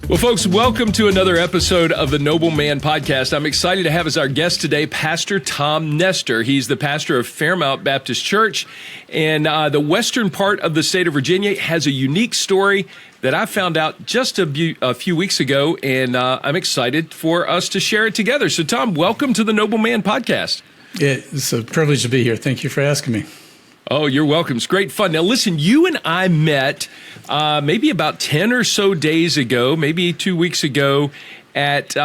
Well, folks, welcome to another episode of the Noble Man Podcast. I'm excited to have as our guest today, Pastor Tom Nestor. He's the pastor of Fairmount Baptist Church, and the western part of the state of Virginia. Has a unique story that I found out just a few weeks ago, and I'm excited for us to share it together. So, Tom, welcome to the Noble Man Podcast. It's a privilege to be here. Thank you for asking me. Oh, you're welcome. It's great fun. Now, listen, you and I met maybe about 10 or so days ago, maybe 2 weeks ago, at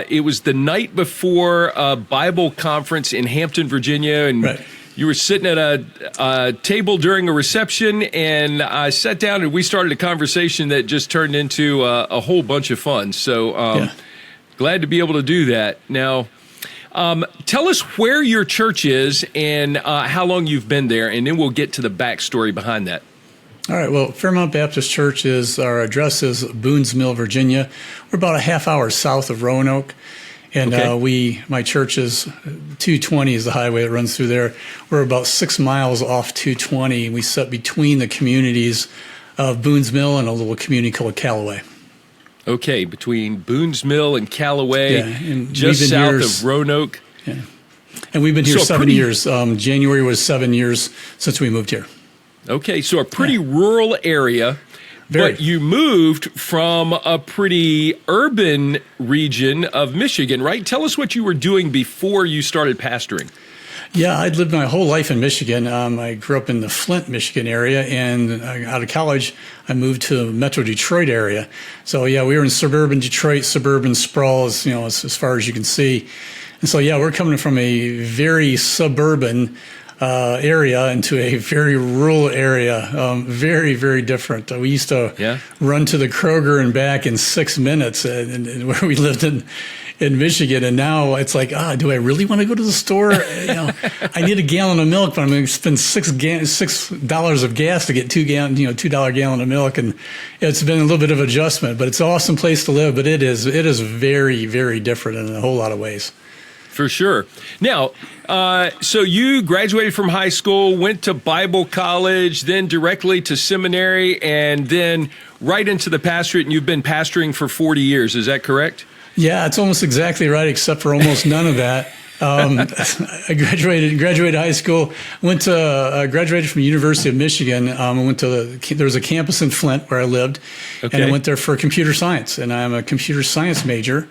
it was the night before a Bible conference in Hampton, Virginia, and right. You were sitting at a table during a reception, and I sat down and we started a conversation that just turned into a whole bunch of fun. So glad to be able to do that. Now, tell us where your church is and how long you've been there, and then we'll get to the backstory behind that. All right. Well, Fairmount Baptist Church our address is Boones Mill, Virginia. We're about a half hour south of Roanoke. And my church is 220 is the highway that runs through there. We're about 6 miles off 220. We sit between the communities of Boones Mill and a little community called Callaway. Okay, between Boones Mill and Callaway, and just south of Roanoke. Yeah. And we've been here 7 years. January was 7 years since we moved here. Okay, so a pretty rural area. But you moved from a pretty urban region of Michigan, right? Tell us what you were doing before you started pastoring. Yeah, I'd lived my whole life in Michigan. I grew up in the Flint, Michigan area, and out of college, I moved to the Metro Detroit area. So, yeah, we were in suburban Detroit, suburban sprawl, as far as you can see. And so, yeah, we're coming from a very suburban area into a very rural area, very, very different. We used to run to the Kroger and back in 6 minutes and where we lived in Michigan. And now it's like, do I really want to go to the store? I need a gallon of milk, but I'm going to spend $6 of gas to get $2 gallon of milk. And it's been a little bit of adjustment, but it's an awesome place to live. But it is very, very different in a whole lot of ways. For sure. Now, so you graduated from high school, went to Bible college, then directly to seminary, and then right into the pastorate, and you've been pastoring for 40 years. Is that correct? Yeah, it's almost exactly right, except for almost none of that. I graduated high school, graduated from the University of Michigan. There was a campus in Flint where I lived, and I went there for computer science, and I'm a computer science major.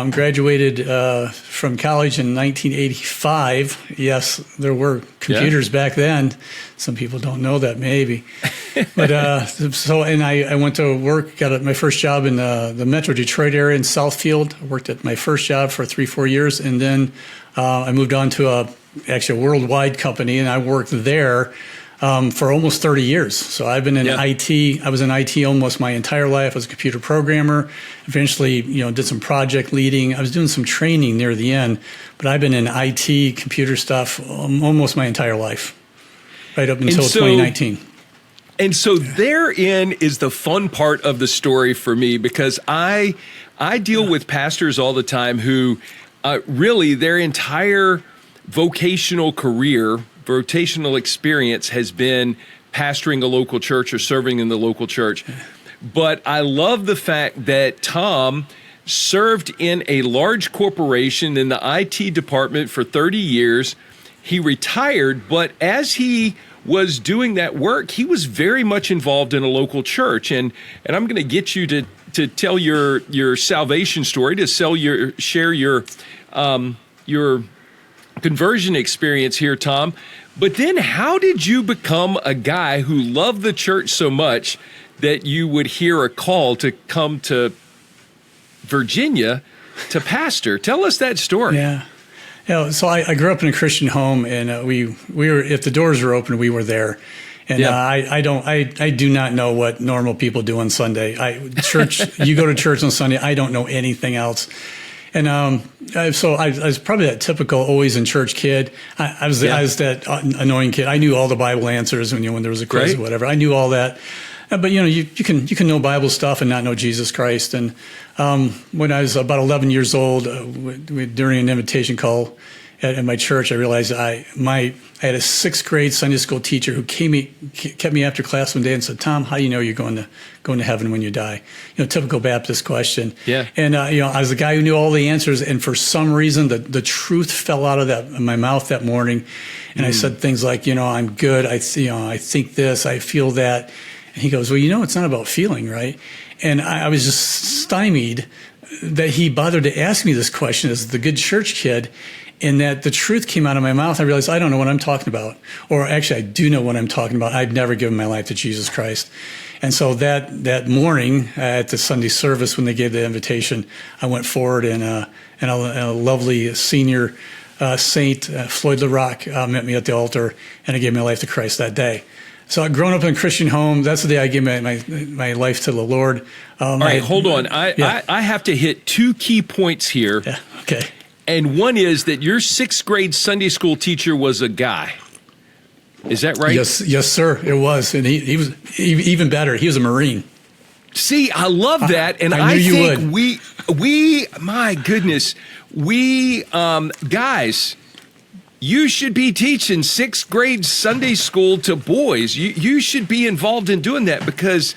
Graduated from college in 1985. Yes, there were computers back then. Some people don't know that, maybe. But I went to work, got my first job in the Metro Detroit area in Southfield. I worked at my first job for 3-4 years, and then I moved on to a worldwide company, and I worked there for almost 30 years. So I've been in IT. I was in IT almost my entire life. I was a computer programmer. Eventually, did some project leading. I was doing some training near the end, but I've been in IT, computer stuff almost my entire life, right up until 2019. And so therein is the fun part of the story for me, because I deal with pastors all the time who really their entire vocational experience has been pastoring a local church or serving in the local church. But I love the fact that Tom served in a large corporation in the IT department for 30 years. He retired, but as he was doing that work, he was very much involved in a local church. And I'm going to get you to tell your salvation story, to share your conversion experience here, Tom. But then how did you become a guy who loved the church so much that you would hear a call to come to Virginia to pastor? Tell us that story. Yeah. So I grew up in a Christian home, and we were, if the doors were open, we were there. And I do not know what normal people do on Sunday. You go to church on Sunday. I don't know anything else. And so I was probably that typical always in church kid. I was that annoying kid. I knew all the Bible answers when there was a quiz or whatever. I knew all that. But you can know Bible stuff and not know Jesus Christ. And when I was about 11 years old, during an invitation call, at my church, I realized I had a sixth grade Sunday school teacher who kept me after class one day and said, "Tom, how do you know you're going to heaven when you die?" Typical Baptist question. Yeah. And I was the guy who knew all the answers, and for some reason, the truth fell out of my mouth that morning, and I said things like, "I'm good. I think this. I feel that." And he goes, "Well, it's not about feeling, right?" And I was just stymied that he bothered to ask me this question as the good church kid. And that the truth came out of my mouth. I realized I don't know what I'm talking about. Or actually, I do know what I'm talking about. I've never given my life to Jesus Christ. And so that morning at the Sunday service, when they gave the invitation, I went forward, and a lovely senior saint, Floyd LaRock, met me at the altar, and I gave my life to Christ that day. So I'd grown up in a Christian home. That's the day I gave my life to the Lord. All right, hold on. I have to hit two key points here. Yeah, okay. And one is that your sixth grade Sunday school teacher was a guy. Is that right? Yes, sir. It was, and he was even better. He was a Marine. See, I love that, and I knew you think would. we, my goodness, guys, you should be teaching sixth grade Sunday school to boys. You should be involved in doing that, because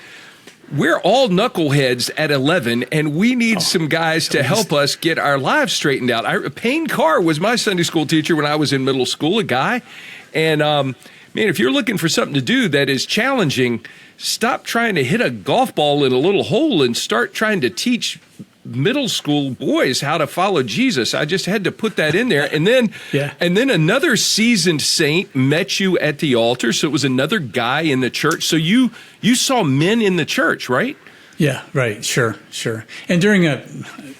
we're all knuckleheads at 11, and we need some guys to help us get our lives straightened out. Payne Carr was my Sunday school teacher when I was in middle school, a guy. And, man, if you're looking for something to do that is challenging, stop trying to hit a golf ball in a little hole and start trying to teach middle school boys how to follow Jesus. I just had to put that in there. And then, and then another seasoned saint met you at the altar. So it was another guy in the church. So you saw men in the church, right? Yeah, right. Sure. And during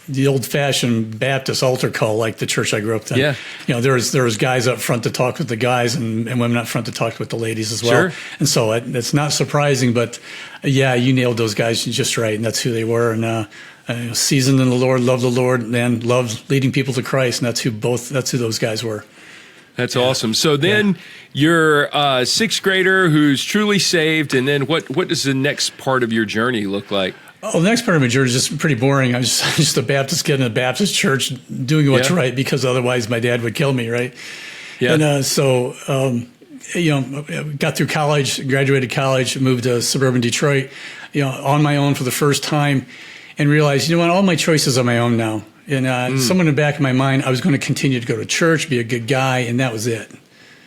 the old-fashioned Baptist altar call, like the church I grew up in, there was guys up front to talk with the guys, and women up front to talk with the ladies as well. Sure. And so it's not surprising, but you nailed those guys just right, and that's who they were. And seasoned in the Lord, loved the Lord, and loved leading people to Christ, and that's who those guys were. That's awesome. So then you're a sixth grader who's truly saved, and then what does the next part of your journey look like? Oh, the next part of my journey is just pretty boring. I was just a Baptist kid in a Baptist church doing what's right, because otherwise my dad would kill me, right? Yeah. And got through college, graduated college, moved to suburban Detroit, on my own for the first time, and realized, all my choices are my own now. And somewhere in the back of my mind, I was going to continue to go to church, be a good guy, and that was it.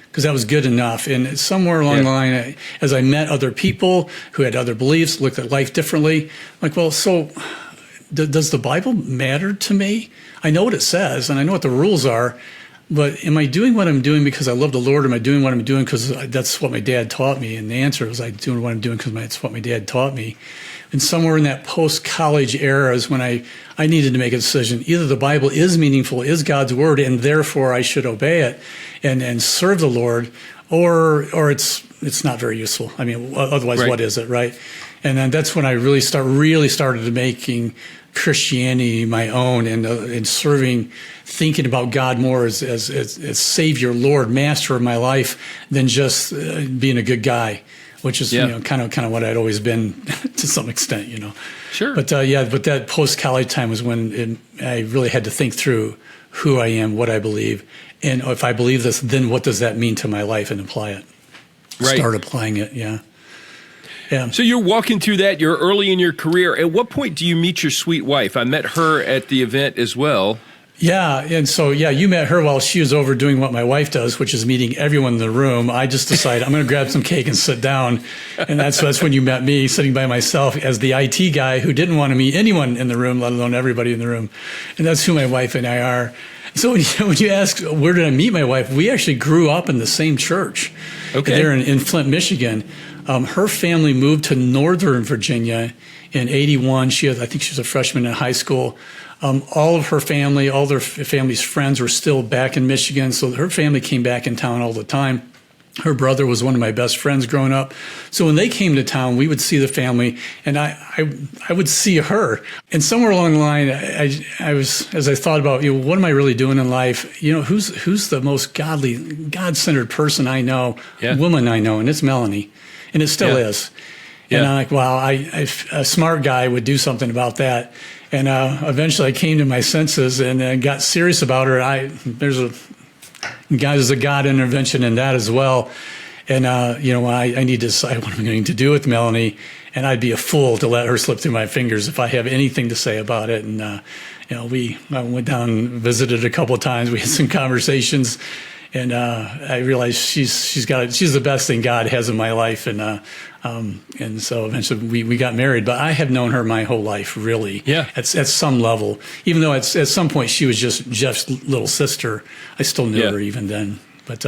Because that was good enough. And somewhere along the line, as I met other people who had other beliefs, looked at life differently, I'm like, well, so does the Bible matter to me? I know what it says, and I know what the rules are, but am I doing what I'm doing because I love the Lord? Or am I doing what I'm doing because that's what my dad taught me? And the answer was, I'm doing what I'm doing because that's what my dad taught me. And somewhere in that post-college era is when I needed to make a decision. Either the Bible is meaningful, is God's word, and therefore I should obey it and serve the Lord, or it's not very useful. I mean, otherwise, what is it, right? And then that's when I really started making Christianity my own, and serving, thinking about God more as Savior, Lord, Master of my life, than just being a good guy, which is kind of what I'd always been to some extent, Sure. But but that post-college time was when I really had to think through who I am, what I believe, and if I believe this, then what does that mean to my life, and apply it. Right. Start applying it. Yeah. So you're walking through that. You're early in your career. At what point do you meet your sweet wife? I met her at the event as well. Yeah, and so, you met her while she was over doing what my wife does, which is meeting everyone in the room. I just decided I'm going to grab some cake and sit down, and that's when you met me, sitting by myself as the IT guy who didn't want to meet anyone in the room, let alone everybody in the room. And that's who my wife and I are. So when you ask, where did I meet my wife, we actually grew up in the same church. Okay. There in Flint, Michigan. Her family moved to Northern Virginia in '81. I think she was a freshman in high school. All of her family, all their family's friends were still back in Michigan, so her family came back in town all the time. Her brother was one of my best friends growing up. So when they came to town, we would see the family, and I would see her. And somewhere along the line, I was, as I thought about, what am I really doing in life? Who's the most godly, God-centered person I know, woman I know, and it's Melanie, and it still is. And I'm like, wow, a smart guy would do something about that. And eventually I came to my senses and got serious about her. There's a there's a God intervention in that as well. And, I need to decide what I'm going to do with Melanie. And I'd be a fool to let her slip through my fingers if I have anything to say about it. And, I went down and visited a couple of times. We had some conversations. And I realized she's the best thing God has in my life. And so eventually we got married. But I have known her my whole life, really. Yeah. At some level. Even though at some point she was just Jeff's little sister, I still knew her even then. But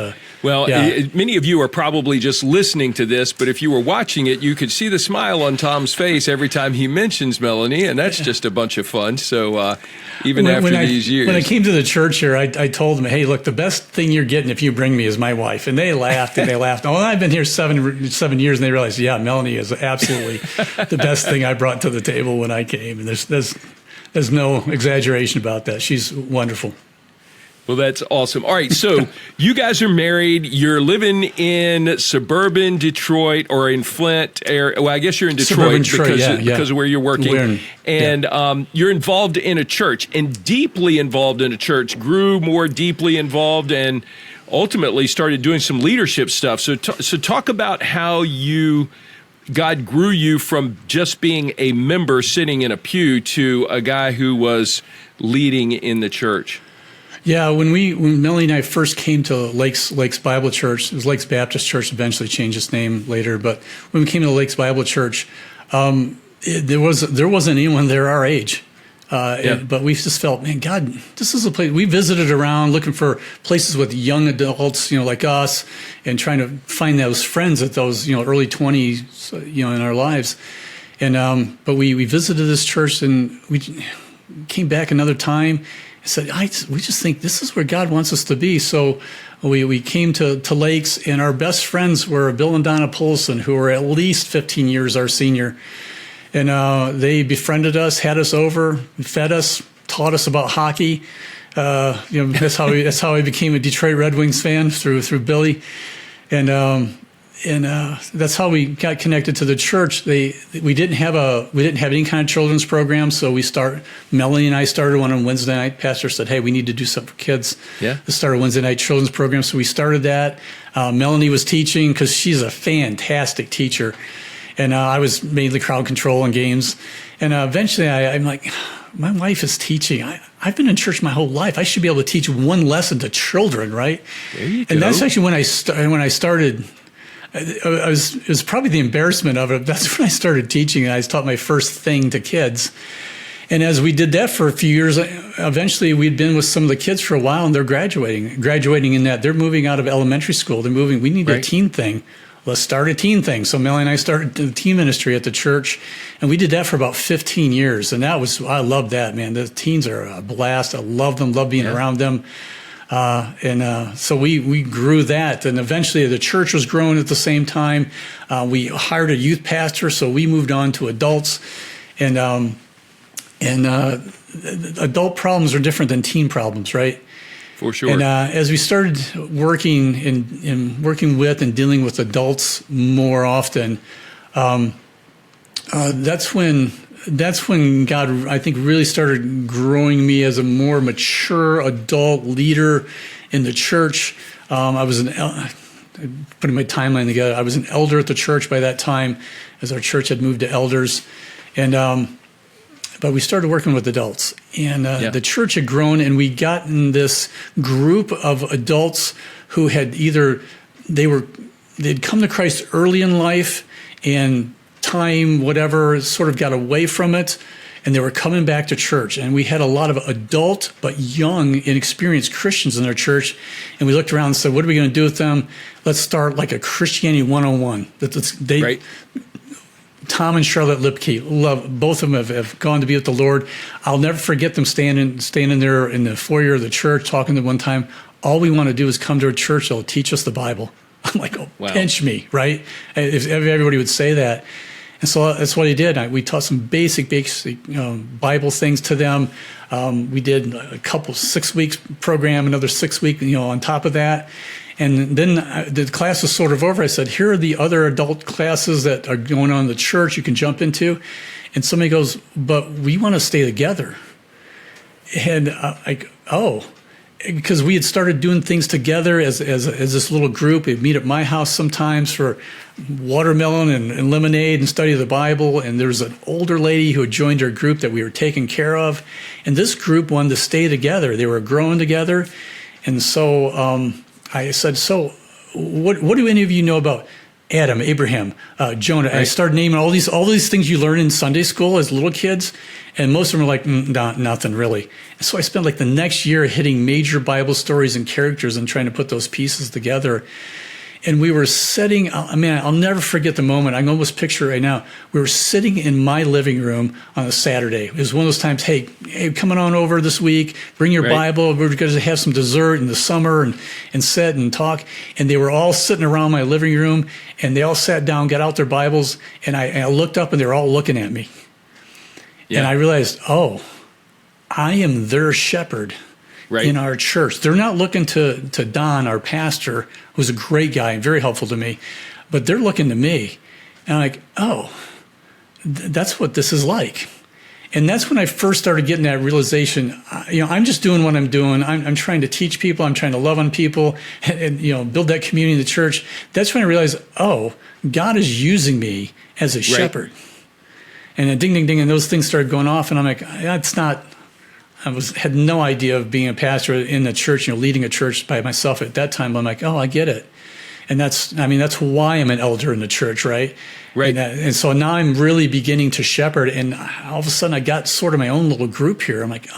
many of you are probably just listening to this, but if you were watching it, you could see the smile on Tom's face every time he mentions Melanie, and that's just a bunch of fun. So even after these years. When I came to the church here, I told them, hey, look, the best thing you're getting if you bring me is my wife. And they laughed and they laughed. Oh, I've been here 7 years, and they realized, yeah, Melanie is absolutely the best thing I brought to the table when I came. And there's no exaggeration about that. She's wonderful. Well, that's awesome. All right, so you guys are married. You're living in suburban Detroit or in Flint. Well, I guess you're in Detroit because of where you're working. You're involved in a church and deeply involved in a church, grew more deeply involved and ultimately started doing some leadership stuff. So talk about how God grew you from just being a member sitting in a pew to a guy who was leading in the church. Yeah, when Melanie and I first came to Lakes Bible Church, it was Lakes Baptist Church, eventually changed its name later, but when we came to Lakes Bible Church, there wasn't anyone there our age. But we just felt, man, God, this is a place. We visited around looking for places with young adults, like us, and trying to find those friends at those, early 20s, in our lives. And but we visited this church, and we came back another time. I said, we just think this is where God wants us to be. So we came to Lakes, and our best friends were Bill and Donna Polson, who were at least 15 years our senior. And they befriended us, had us over, fed us, taught us about hockey. That's how I became a Detroit Red Wings fan through Billy. And that's how we got connected to the church. We didn't have any kind of children's program, so Melanie and I started one on Wednesday night. Pastor said, "Hey, we need to do something for kids." Yeah, let's start a Wednesday night children's program. So we started that. Melanie was teaching because she's a fantastic teacher, and I was mainly crowd control and games. And eventually, I'm like, my wife is teaching. I've been in church my whole life. I should be able to teach one lesson to children, right? There you go. And that's actually when I started. It was probably the embarrassment of it. That's when I started teaching, and I taught my first thing to kids. And as we did that for a few years, eventually we'd been with some of the kids for a while, and they're graduating in that. They're moving out of elementary school. They're moving. We need a teen thing. Let's start a teen thing. So Melanie and I started the teen ministry at the church, and we did that for about 15 years. And I loved that, man. The teens are a blast. I love them, love being around them. So we grew that, and eventually the church was growing at the same time. We hired a youth pastor, so we moved on to adults, and adult problems are different than teen problems, right? For sure. And as we started working with and dealing with adults more often, that's when God, I think, really started growing me as a more mature adult leader in the church. I was putting my timeline together. I was an elder at the church by that time, as our church had moved to elders, but we started working with adults, and the church had grown, and we got in this group of adults who had they'd come to Christ early in life, and time, whatever, sort of got away from it, and they were coming back to church. And we had a lot of adult but young, inexperienced Christians in our church, and we looked around and said, what are we going to do with them? Let's start like a Christianity 101. Right. Tom and Charlotte Lipke, both of them have gone to be with the Lord. I'll never forget them standing there in the foyer of the church talking to them one time. All we want to do is come to a church that'll teach us the Bible. I'm like, pinch me, right? If everybody would say that. And so that's what he did. We taught some basic Bible things to them. We did a couple 6 weeks program, another 6 week, on top of that. And then the class was sort of over. I said, here are the other adult classes that are going on in the church you can jump into. And somebody goes, but we want to stay together. And because we had started doing things together as this little group. We'd meet at my house sometimes for watermelon and lemonade and study the Bible. And there was an older lady who had joined our group that we were taking care of. And this group wanted to stay together. They were growing together. And so I said, so what do any of you know about Adam, Abraham, Jonah? Right. I started naming all these things you learn in Sunday school as little kids, and most of them were like, nothing really. And so I spent like the next year hitting major Bible stories and characters and trying to put those pieces together. And we were sitting, I'll never forget the moment. I can almost picture it right now. We were sitting in my living room on a Saturday. It was one of those times, hey, coming on over this week, bring your Bible. We're going to have some dessert in the summer and sit and talk. And they were all sitting around my living room, and they all sat down, got out their Bibles, and I looked up, and they were all looking at me. Yeah. And I realized, I am their shepherd. Right. In our church. They're not looking to Don, our pastor, who's a great guy and very helpful to me, but they're looking to me. And I'm like, that's what this is like. And that's when I first started getting that realization, I'm just doing what I'm doing. I'm trying to teach people. I'm trying to love on people and build that community in the church. That's when I realized, God is using me as a shepherd. And ding, ding, ding, and those things started going off. And I'm like, that's not... had no idea of being a pastor in the church, leading a church by myself at that time. I'm like, I get it. And that's why I'm an elder in the church, right? Right. And so now I'm really beginning to shepherd. And all of a sudden I got sort of my own little group here. I'm like,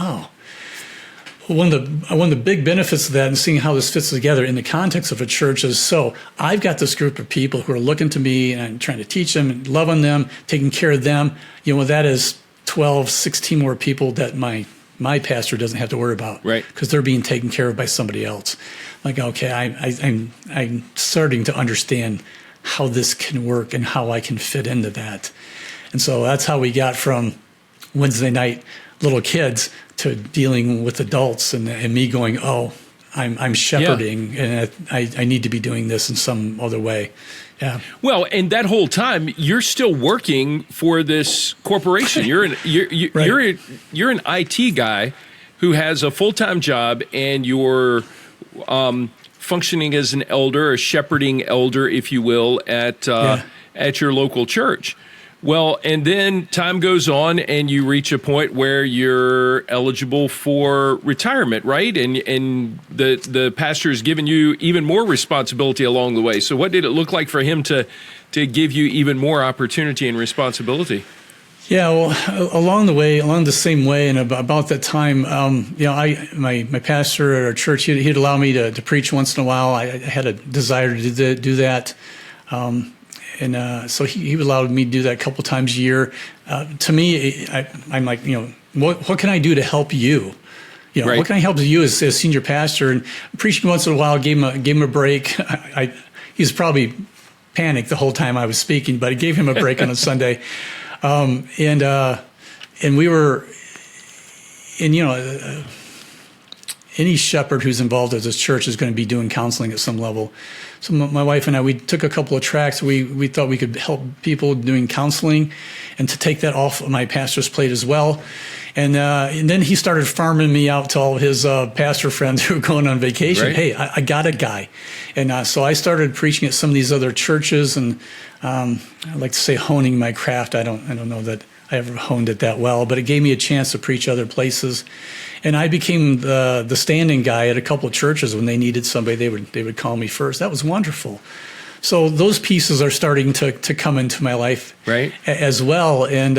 one of the big benefits of that and seeing how this fits together in the context of a church is, so I've got this group of people who are looking to me and I'm trying to teach them and love on them, taking care of them. That is 12, 16 more people that my pastor doesn't have to worry about, right? Because they're being taken care of by somebody else. Like, okay, I'm starting to understand how this can work and how I can fit into that. And so that's how we got from Wednesday night little kids to dealing with adults and me going, I'm shepherding and I need to be doing this in some other way. Yeah. Well, and that whole time you're still working for this corporation. You're an IT guy who has a full-time job, and you're functioning as an elder, a shepherding elder, if you will, at your local church. Well, and then time goes on and you reach a point where you're eligible for retirement, right? And the pastor has given you even more responsibility along the way. So what did it look like for him to give you even more opportunity and responsibility? Yeah, well, along the same way, and about that time, my pastor at our church, he'd allow me to preach once in a while. I had a desire to do that. And so he allowed me to do that a couple times a year. To me, I'm like, what can I do to help you? What can I help you as senior pastor? And preaching once in a while gave him a break. He was probably panicked the whole time I was speaking, but I gave him a break on a Sunday. And we were, any shepherd who's involved at this church is going to be doing counseling at some level. So my wife and I, we took a couple of tracks. We thought we could help people doing counseling and to take that off of my pastor's plate as well. And then he started farming me out to all his pastor friends who were going on vacation. Right. Hey, I got a guy. And so I started preaching at some of these other churches, and I like to say honing my craft. I don't know that I ever honed it that well, but it gave me a chance to preach other places. And I became the standing guy at a couple of churches. When they needed somebody, they would call me first. That was wonderful. So those pieces are starting to come into my life as well. And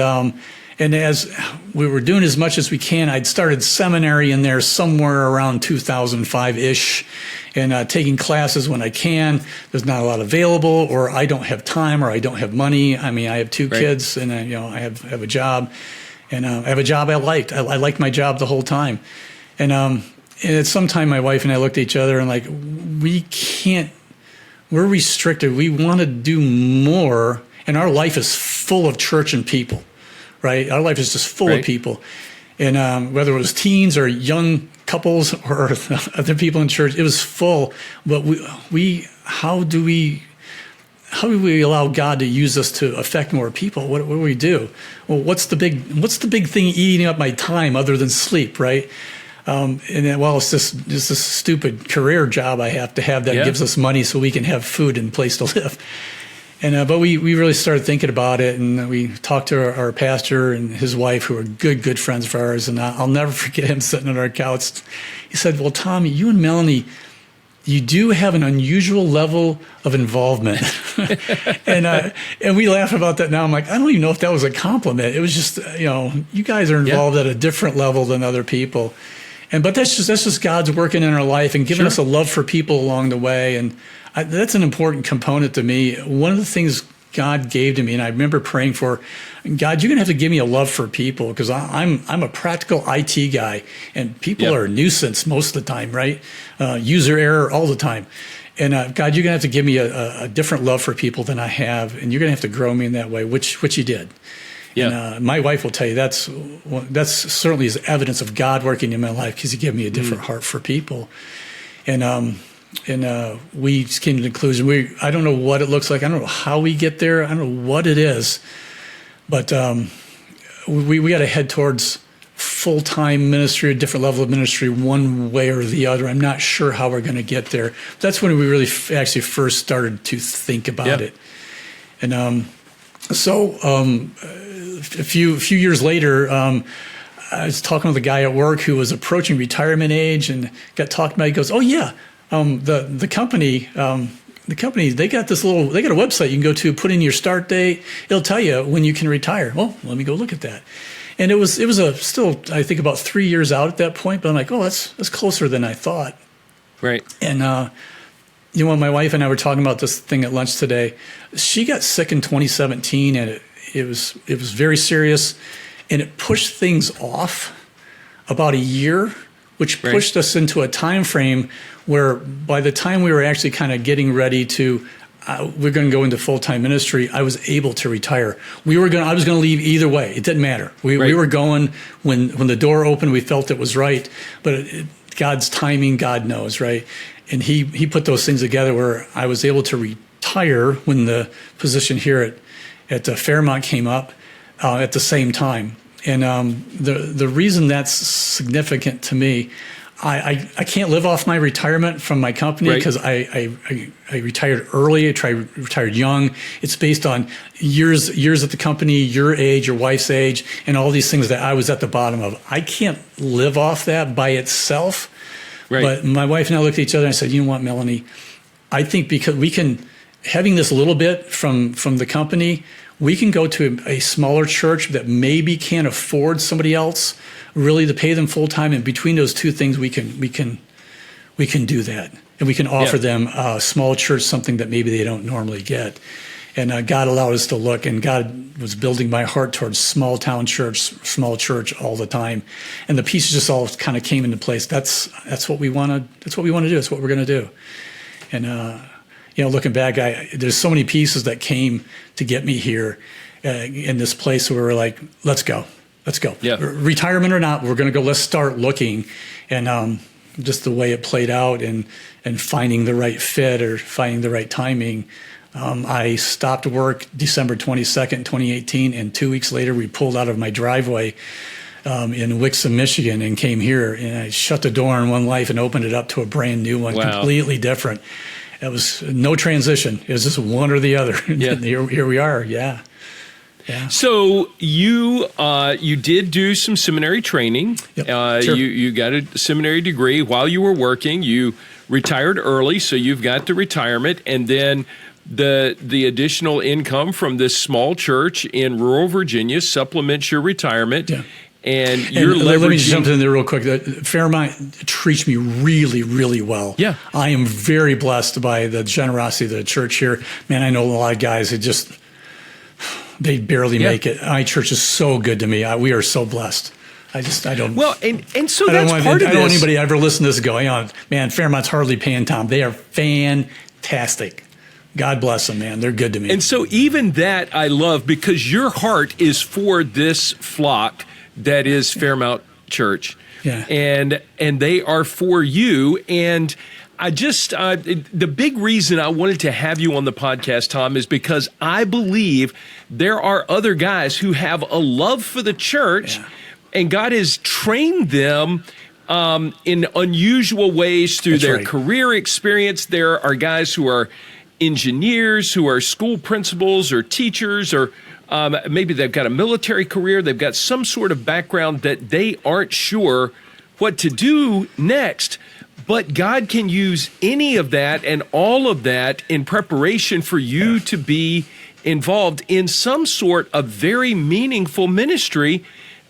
as we were doing as much as we can, I'd started seminary in there somewhere around 2005-ish, and taking classes when I can. There's not a lot available, or I don't have time, or I don't have money. I mean, I have two kids, and I have a job. And I have a job I liked. I liked my job the whole time. And at some time, my wife and I looked at each other and like, we're restricted. We want to do more. And our life is full of church and people, right? Our life is just full of people. And whether it was teens or young couples or other people in church, it was full. But how do we allow God to use us to affect more people? What do we do? Well, what's the big thing eating up my time other than sleep, right? And then, well, it's just this stupid career job I have to have that gives us money so we can have food and place to live. And but we really started thinking about it, and we talked to our pastor and his wife, who are good friends of ours. And I'll never forget him sitting on our couch. He said, "Well, Tom, you and Melanie, you do have an unusual level of involvement." and we laugh about that now. I'm like, I don't even know if that was a compliment. It was just, you guys are involved at a different level than other people. But that's just God's working in our life and giving us a love for people along the way. And that's an important component to me. One of the things God gave to me, and I remember praying for, God, you're going to have to give me a love for people, because I'm a practical IT guy, and people are a nuisance most of the time, right? User error all the time. And God, you're going to have to give me a different love for people than I have, and you're going to have to grow me in that way, which you did. Yeah. And my wife will tell you that's certainly is evidence of God working in my life, because He gave me a different heart for people. And we just came to the conclusion. I don't know what it looks like. I don't know how we get there. I don't know what it is, but we got to head towards full-time ministry, a different level of ministry, one way or the other. I'm not sure how we're going to get there. That's when we really actually first started to think about it. And so a few years later, I was talking with a guy at work who was approaching retirement age, and got talked about. He goes, "Oh yeah, the company, they got a website you can go to, put in your start date. It'll tell you when you can retire." Well, let me go look at that. And it was still, I think, about 3 years out at that point. But I'm like, oh, that's closer than I thought. Right. And my wife and I were talking about this thing at lunch today. She got sick in 2017, and it was very serious, and it pushed things off about a year, which pushed us into a time frame where by the time we were actually kind of getting ready to, we're going to go into full-time ministry, I was able to retire. I was going to leave either way. It didn't matter. We were going when the door opened. We felt it was right, but God's timing, God knows, right? And he put those things together where I was able to retire when the position here at Fairmont came up at the same time. And the reason that's significant to me, I can't live off my retirement from my company, because I retired early. I retired young. It's based on years at the company, your age, your wife's age, and all these things that I was at the bottom of. I can't live off that by itself. But my wife and I looked at each other and I said, "You know what, Melanie? I think because we can, having this little bit from the company, we can go to a smaller church that maybe can't afford somebody else really to pay them full time, and between those two things, we can do that, and we can offer them a small church something that maybe they don't normally get." And God allowed us to look, and God was building my heart towards small church all the time, and the pieces just all kind of came into place. That's what we want to. That's what we want to do. That's what we're going to do. And looking back, there's so many pieces that came to get me here in this place where we're like, let's go. Yeah. Retirement or not, we're going to go. Let's start looking, and just the way it played out, and finding the right fit or finding the right timing. I stopped work December 22nd, 2018, and 2 weeks later we pulled out of my driveway in Wixom, Michigan, and came here. And I shut the door on one life and opened it up to a brand new one, completely different. It was no transition. It was just one or the other. Yeah. Here we are. Yeah. Yeah. So you did do some seminary training. Yep. Sure. You got a seminary degree while you were working. You retired early, so you've got the retirement, and then the additional income from this small church in rural Virginia supplements your retirement. Yeah. And you're leveraging. Let me just jump in there real quick. Fairmont treats me really, really well. Yeah. I am very blessed by the generosity of the church here. Man, I know a lot of guys that they barely make it. My church is so good to me. We are so blessed. I don't. Well, and so that's part of this. I don't want anybody ever listen to this going on. Man, Fairmont's hardly paying Tom. They are fantastic. God bless them, man. They're good to me. And so even that I love, because your heart is for this flock that is Fairmount Church. Yeah. And they are for you. And I just, the big reason I wanted to have you on the podcast, Tom, is because I believe there are other guys who have a love for the church, and God has trained them in unusual ways through That's their right. career experience. There are guys who are engineers, who are school principals or teachers, or maybe they've got a military career. They've got some sort of background that they aren't sure what to do next. But God can use any of that and all of that in preparation for you to be involved in some sort of very meaningful ministry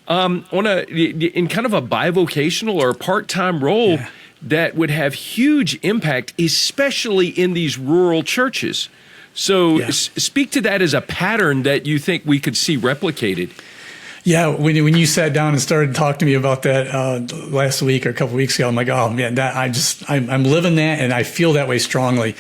in kind of a bivocational or part-time role that would have huge impact, especially in these rural churches. So speak to that as a pattern that you think we could see replicated. Yeah, when you sat down and started talking to me about that last week or a couple of weeks ago, I'm like, oh man, I'm living that, and I feel that way strongly.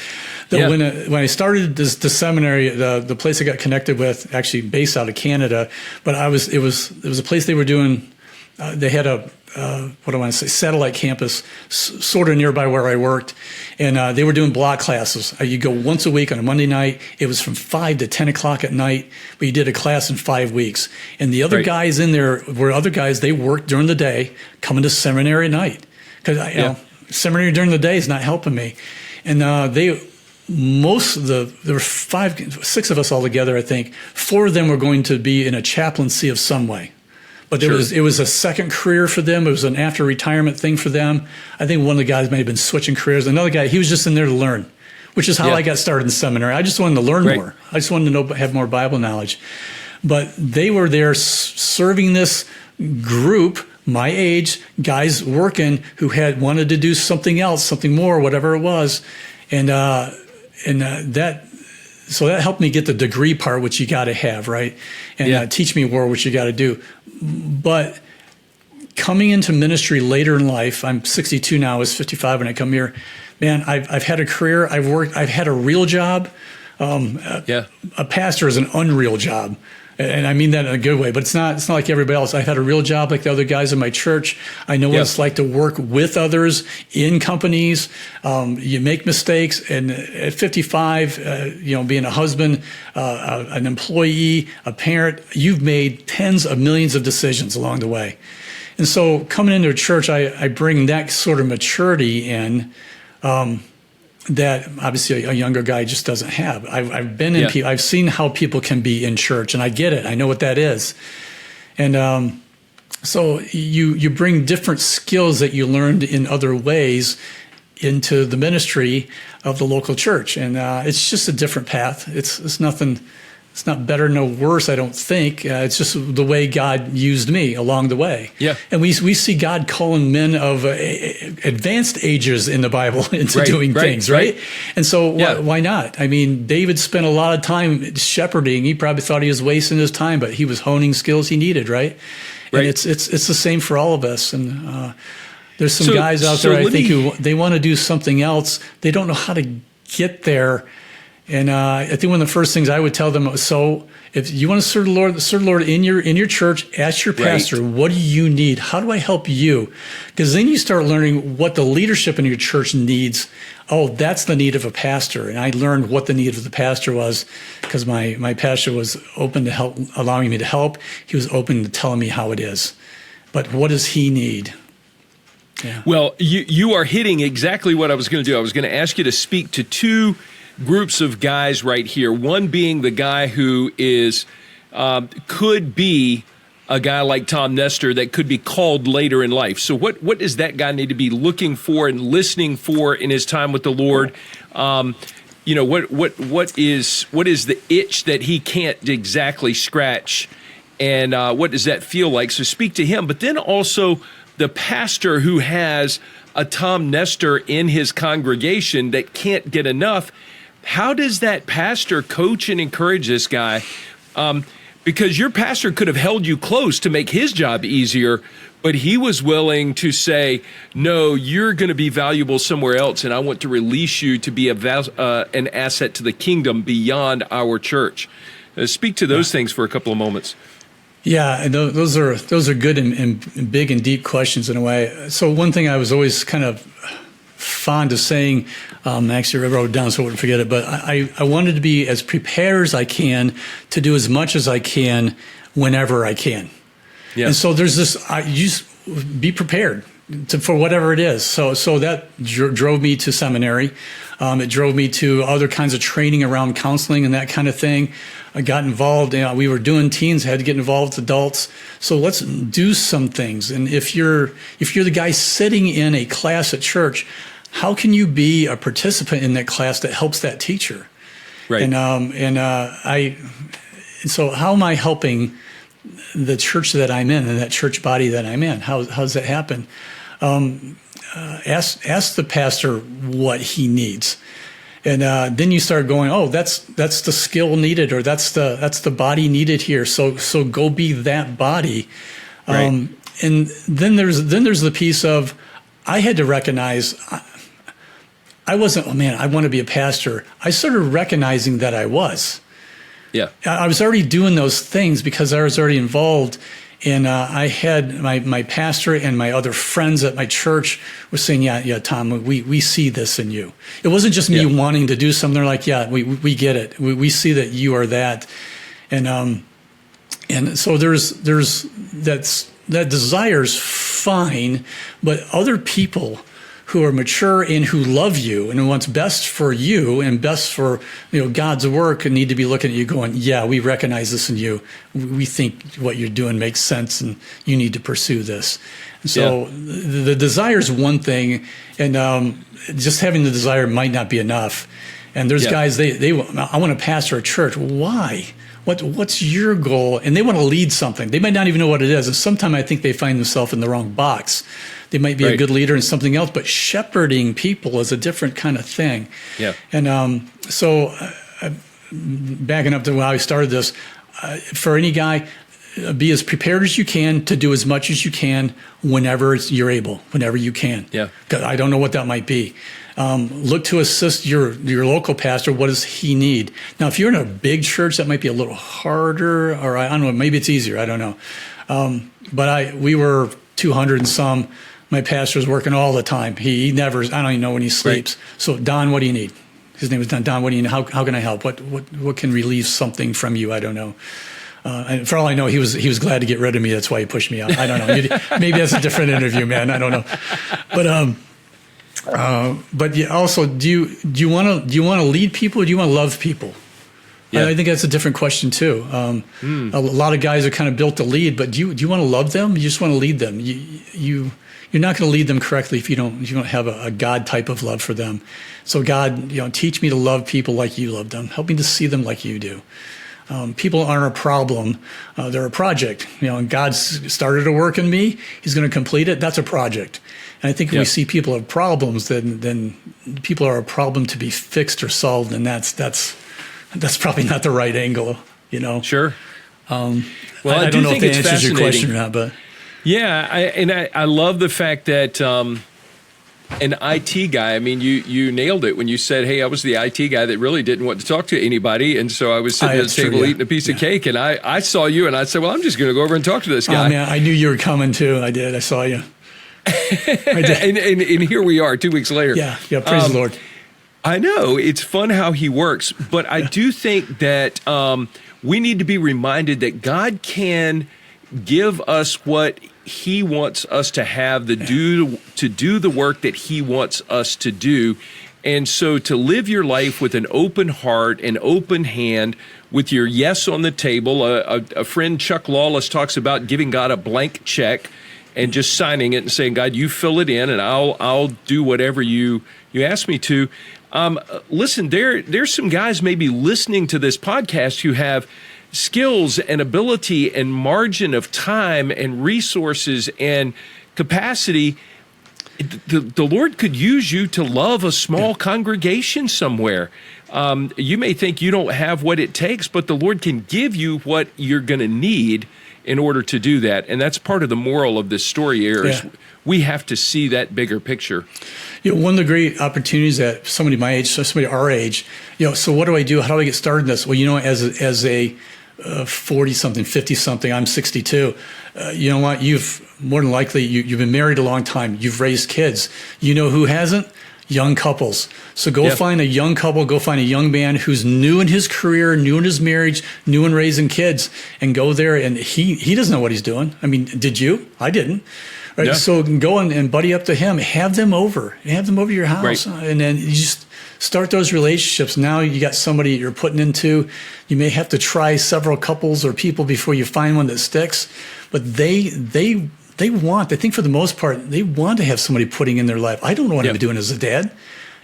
That when I started the seminary, the place I got connected with, actually based out of Canada, but it was a place they were doing. They had a satellite campus sort of nearby where I worked, and they were doing block classes. You go once a week on a Monday night. It was from 5 to 10 o'clock at night, but you did a class in 5 weeks. And the other guys in there were other guys. They worked during the day, coming to seminary at night, because seminary during the day is not helping me. And there were 6 of us all together, I think. 4 of them were going to be in a chaplaincy of some way. But it was a second career for them. It was an after retirement thing for them. I think one of the guys may have been switching careers. Another guy, he was just in there to learn, which is how I got started in seminary. I just wanted to learn more. I just wanted to have more Bible knowledge. But they were there serving this group, my age, guys working who wanted to do something else, something more, whatever it was. So that helped me get the degree part, which you got to have, right? And teach me more, which you got to do. But coming into ministry later in life, I'm 62 now, I was 55 when I come here. Man, I've had a career. I've had a real job. A pastor is an unreal job. And I mean that in a good way, but it's not like everybody else. I've had a real job like the other guys in my church. I know what it's like to work with others in companies. You make mistakes, and at 55, being a husband, an employee, a parent, you've made tens of millions of decisions along the way. And so coming into a church, I bring that sort of maturity in, that obviously a younger guy just doesn't have. I've been in people, I've seen how people can be in church, and I get it. I know what that is. And so you bring different skills that you learned in other ways into the ministry of the local church. And it's just a different path. It's nothing. It's not better, no worse, I don't think. It's just the way God used me along the way. Yeah. And we see God calling men of advanced ages in the Bible into doing things, right? And so why not? I mean, David spent a lot of time shepherding. He probably thought he was wasting his time, but he was honing skills he needed, right? And it's the same for all of us. And there's some guys out there, I think, who they want to do something else. They don't know how to get there. And I think one of the first things I would tell them was, so if you want to serve the Lord in your church, ask your pastor, what do you need? How do I help you? Because then you start learning what the leadership in your church needs. Oh, that's the need of a pastor. And I learned what the need of the pastor was, because my pastor was open to help, allowing me to help. He was open to telling me how it is. But what does he need? Yeah. Well, you are hitting exactly what I was going to do. I was going to ask you to speak to 2 groups of guys right here. One being the guy who is could be a guy like Tom Nestor that could be called later in life. So what does that guy need to be looking for and listening for in his time with the Lord? What is the itch that he can't exactly scratch, and what does that feel like? So speak to him, but then also the pastor who has a Tom Nestor in his congregation that can't get enough. How does that pastor coach and encourage this guy? Because your pastor could have held you close to make his job easier, but he was willing to say, no, you're going to be valuable somewhere else, and I want to release you to be an asset to the kingdom beyond our church. Speak to those things for a couple of moments. Yeah, and those are good and big and deep questions in a way. So one thing I was always kind of fond of saying, actually I wrote it down so I wouldn't forget it, but I wanted to be as prepared as I can to do as much as I can whenever I can. Yeah. And so there's this, you just be prepared. for whatever it is. So that drove me to seminary. It drove me to other kinds of training around counseling and that kind of thing. I got involved. We were doing teens, had to get involved with adults. So let's do some things. And if you're the guy sitting in a class at church, how can you be a participant in that class that helps that teacher? Right. So how am I helping the church that I'm in and that church body that I'm in? How does that happen? Ask the pastor what he needs, and then you start going, oh, that's the skill needed, or that's the body needed here. So go be that body, right. And then there's the piece of I had to recognize I wasn't. Oh man, I want to be a pastor. I started recognizing that I was. Yeah, I was already doing those things because I was already involved. And I had my pastor and my other friends at my church were saying, yeah, Tom, we see this in you. It wasn't just me wanting to do something. They're like, yeah, we get it. We see that you are that. And so there's that desire's fine, but other people who are mature and who love you and what's best for you and best for God's work need to be looking at you going, yeah, we recognize this in you. We think what you're doing makes sense and you need to pursue this. And so the desire is one thing, and just having the desire might not be enough. And there's guys, I want to pastor a church. Why? What's your goal? And they want to lead something. They might not even know what it is. And sometimes I think they find themselves in the wrong box. They might be a good leader in something else, but shepherding people is a different kind of thing. Yeah. And so backing up to how I started this, for any guy, be as prepared as you can to do as much as you can whenever you're able, whenever you can. Yeah. Because I don't know what that might be. Look to assist your local pastor. What does he need? Now, if you're in a big church, that might be a little harder, or I don't know, maybe it's easier. I don't know. But we were 200 and some. My pastor was working all the time. He never, I don't even know when he sleeps. Right. So, Don, what do you need? His name was Don. Don, what do you need? How can I help? What can relieve something from you? I don't know. And for all I know, he was glad to get rid of me. That's why he pushed me out. I don't know. Maybe that's a different interview, man. I don't know. But also, do you want to lead people, or do you want to love people? Yeah. I think that's a different question too. A lot of guys are kind of built to lead, but do you want to love them? You just want to lead them. You're not going to lead them correctly if you don't have a God type of love for them. So God, teach me to love people like you love them. Help me to see them like you do. People aren't a problem; they're a project. And God started a work in me; He's going to complete it. That's a project. And I think if we see people have problems, then people are a problem to be fixed or solved, and that's probably not the right angle. Sure. Well, I don't know if that answers your question or not, but. Yeah, I love the fact that an IT guy, I mean, you nailed it when you said, hey, I was the IT guy that really didn't want to talk to anybody, and so I was sitting at the table eating a piece of cake, and I saw you, and I said, well, I'm just going to go over and talk to this guy. Oh, man, I knew you were coming, too. I did. I saw you. I did. and here we are 2 weeks later. Yeah, praise the Lord. I know. It's fun how he works, but I do think that we need to be reminded that God can give us what He wants us to have, to do the work that He wants us to do. And so to live your life with an open heart, an open hand, with your yes on the table. A friend, Chuck Lawless, talks about giving God a blank check and just signing it and saying, God, you fill it in and I'll do whatever you ask me to. Listen, there's some guys maybe listening to this podcast who have skills and ability and margin of time and resources and capacity. The Lord could use you to love a small congregation somewhere. You may think you don't have what it takes, but the Lord can give you what you're going to need in order to do that. And that's part of the moral of this story here is we have to see that bigger picture. One of the great opportunities that somebody my age, somebody our age, so what do I do? How do I get started in this? Well, as a 40-something, 50-something, I'm 62. You know what? You've more than likely, you've been married a long time. You've raised kids. You know who hasn't? young couples. So go find a young couple, go find a young man who's new in his career, new in his marriage, new in raising kids, and go there. And he doesn't know what he's doing. I mean, did you? I didn't. Right. Yeah. So go and buddy up to him, have them over to your house. Right. And then you just start those relationships. Now you got somebody you're putting into. You may have to try several couples or people before you find one that sticks, but they think for the most part, they want to have somebody putting in their life. I don't know what I'm doing as a dad.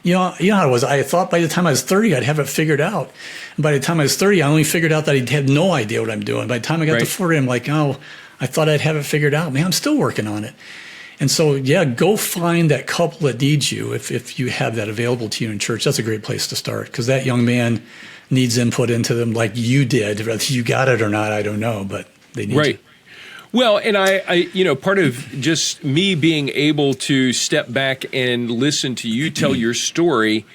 You know how it was. I thought by the time I was 30, I'd have it figured out. And by the time I was 30, I only figured out that I had no idea what I'm doing. By the time I got to 40, I'm like, oh, I thought I'd have it figured out. Man, I'm still working on it. And so, go find that couple that needs you if you have that available to you in church. That's a great place to start because that young man needs input into them like you did. Whether you got it or not, I don't know, but they need you. Well, and I part of just me being able to step back and listen to you tell your story,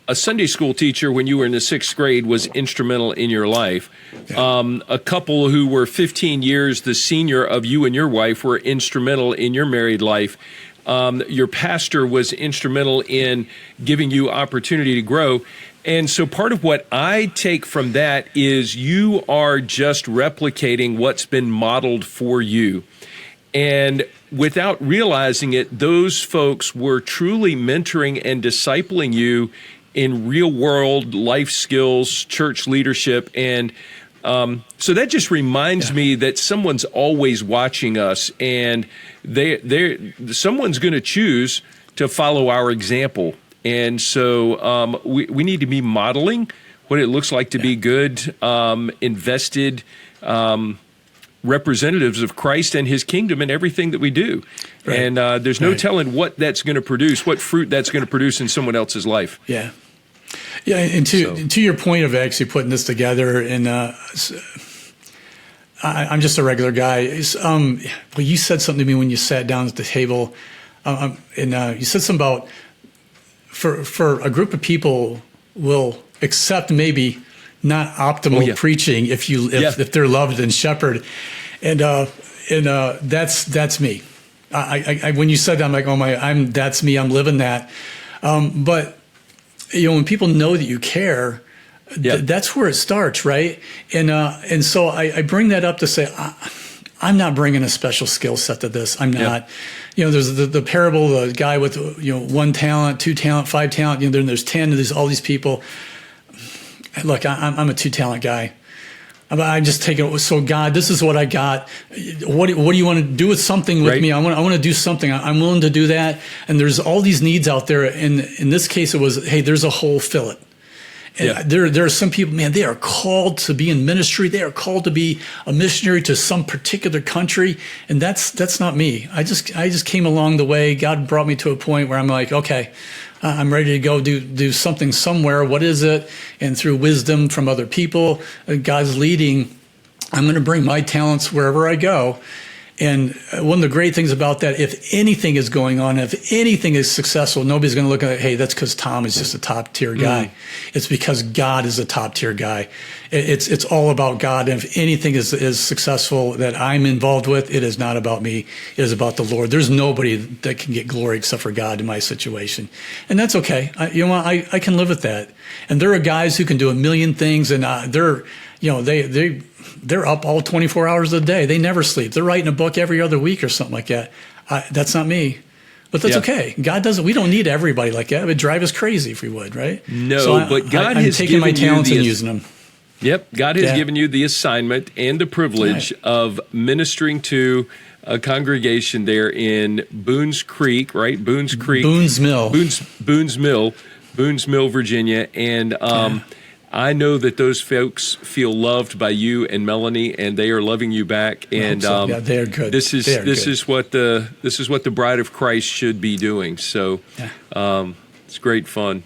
a Sunday school teacher when you were in the 6th grade was instrumental in your life. A couple who were 15 years the senior of you and your wife were instrumental in your married life. Your pastor was instrumental in giving you opportunity to grow. And so part of what I take from that is you are just replicating what's been modeled for you. And without realizing it, those folks were truly mentoring and discipling you in real world life skills, church leadership. And so that just reminds me that someone's always watching us, and someone's going to choose to follow our example. And so we need to be modeling what it looks like to be good, invested representatives of Christ and his kingdom in everything that we do. Right. And there's no telling what that's going to produce, what fruit that's going to produce in someone else's life. Yeah. Yeah, and to your point of actually putting this together, and I'm just a regular guy. Well, you said something to me when you sat down at the table, and you said something about for a group of people will accept maybe not optimal preaching if they're loved and shepherded, and that's me. I when you said that, I'm like, that's me. I'm living that, but. When people know that you care, that's where it starts, right? And so I bring that up to say, I'm not bringing a special skill set to this. I'm not. There's the parable, the guy with 1 talent, 2 talent, 5 talent. Then there's 10. And there's all these people. Look, I'm a 2 talent guy. I just take it. So God, this is what I got. What do you want to do with something with me? I want to do something. I'm willing to do that. And there's all these needs out there. And in this case, it was, hey, there's a hole, fill it. And there are some people, man, they are called to be in ministry. They are called to be a missionary to some particular country. And that's not me. I just came along the way. God brought me to a point where I'm like, okay, I'm ready to go do something somewhere. What is it? And through wisdom from other people, God's leading, I'm going to bring my talents wherever I go. And one of the great things about that, if anything is going on, if anything is successful, nobody's going to look at it, hey, that's because Tom is just a top tier guy. It's because God is a top tier guy. It's all about God. And if anything is successful that I'm involved with, it is not about me. It is about the Lord. There's nobody that can get glory except for God in my situation. And that's okay. I can live with that. And there are guys who can do a million things, and they're up all 24 hours a day. They never sleep. They're writing a book every other week or something like that. That's not me. But that's okay. God doesn't. We don't need everybody like that. It would drive us crazy if we would, right? No, but God I'm has taking my talents and using them. Yep. God has given you the assignment and the privilege of ministering to a congregation there in Boones Creek, right? Boones Creek. Boones Mill, Virginia. And I know that those folks feel loved by you and Melanie, and they are loving you back. And they are good. This is what the bride of Christ should be doing. So it's great fun.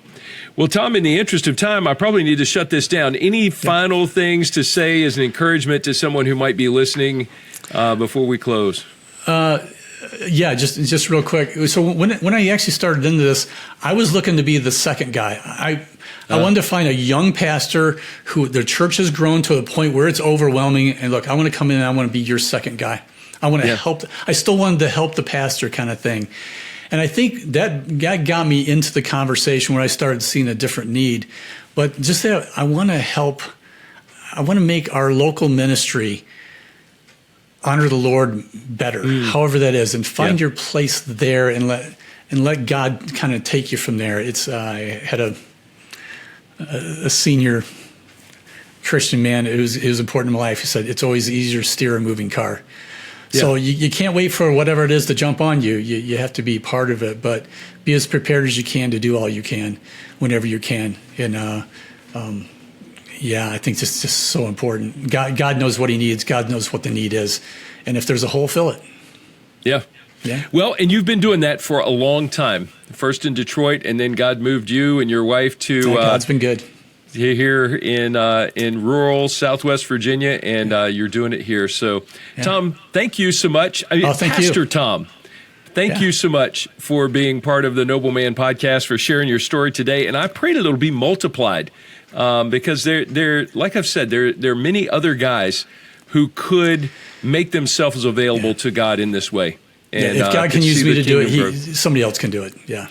Well, Tom, in the interest of time, I probably need to shut this down. Any final things to say as an encouragement to someone who might be listening before we close? Just real quick. So when I actually started into this, I was looking to be the second guy. I wanted to find a young pastor who their church has grown to a point where it's overwhelming. And look, I want to come in and I want to be your second guy. I want to help. I still wanted to help the pastor kind of thing. And I think that got me into the conversation where I started seeing a different need. But just that I want to help, I want to make our local ministry honor the Lord better, however that is, and find your place there and let God kind of take you from there. I had a senior Christian man. It was important in my life. He said, it's always easier to steer a moving car. Yeah. So you can't wait for whatever it is to jump on you. You have to be part of it, but be as prepared as you can to do all you can whenever you can. And I think it's just so important. God knows what he needs. God knows what the need is. And if there's a hole, fill it. Yeah. Yeah. Well, and you've been doing that for a long time. First in Detroit, and then God moved you and your wife to God's been good. Here in rural Southwest Virginia, and you're doing it here. So, Tom, thank you so much. Pastor you. Tom, thank you so much for being part of the Noble Man podcast, for sharing your story today. And I pray that it'll be multiplied because there, like I've said, there are many other guys who could make themselves available to God in this way. And, if God can use me to do it, somebody else can do it. Yeah.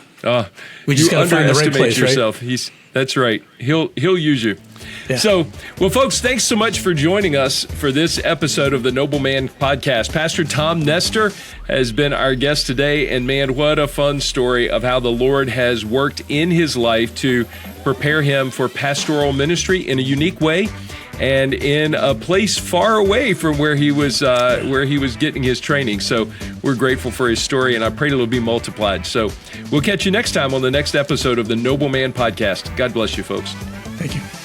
We just got to find the right place, yourself. Right? That's right. He'll use you. Yeah. So, well, folks, thanks so much for joining us for this episode of the Noble Man podcast. Pastor Tom Nestor has been our guest today, and man, what a fun story of how the Lord has worked in his life to prepare him for pastoral ministry in a unique way, and in a place far away from where he was getting his training. So we're grateful for his story, and I pray it'll be multiplied. So we'll catch you next time on the next episode of the Noble Man podcast. God bless you, folks. Thank you.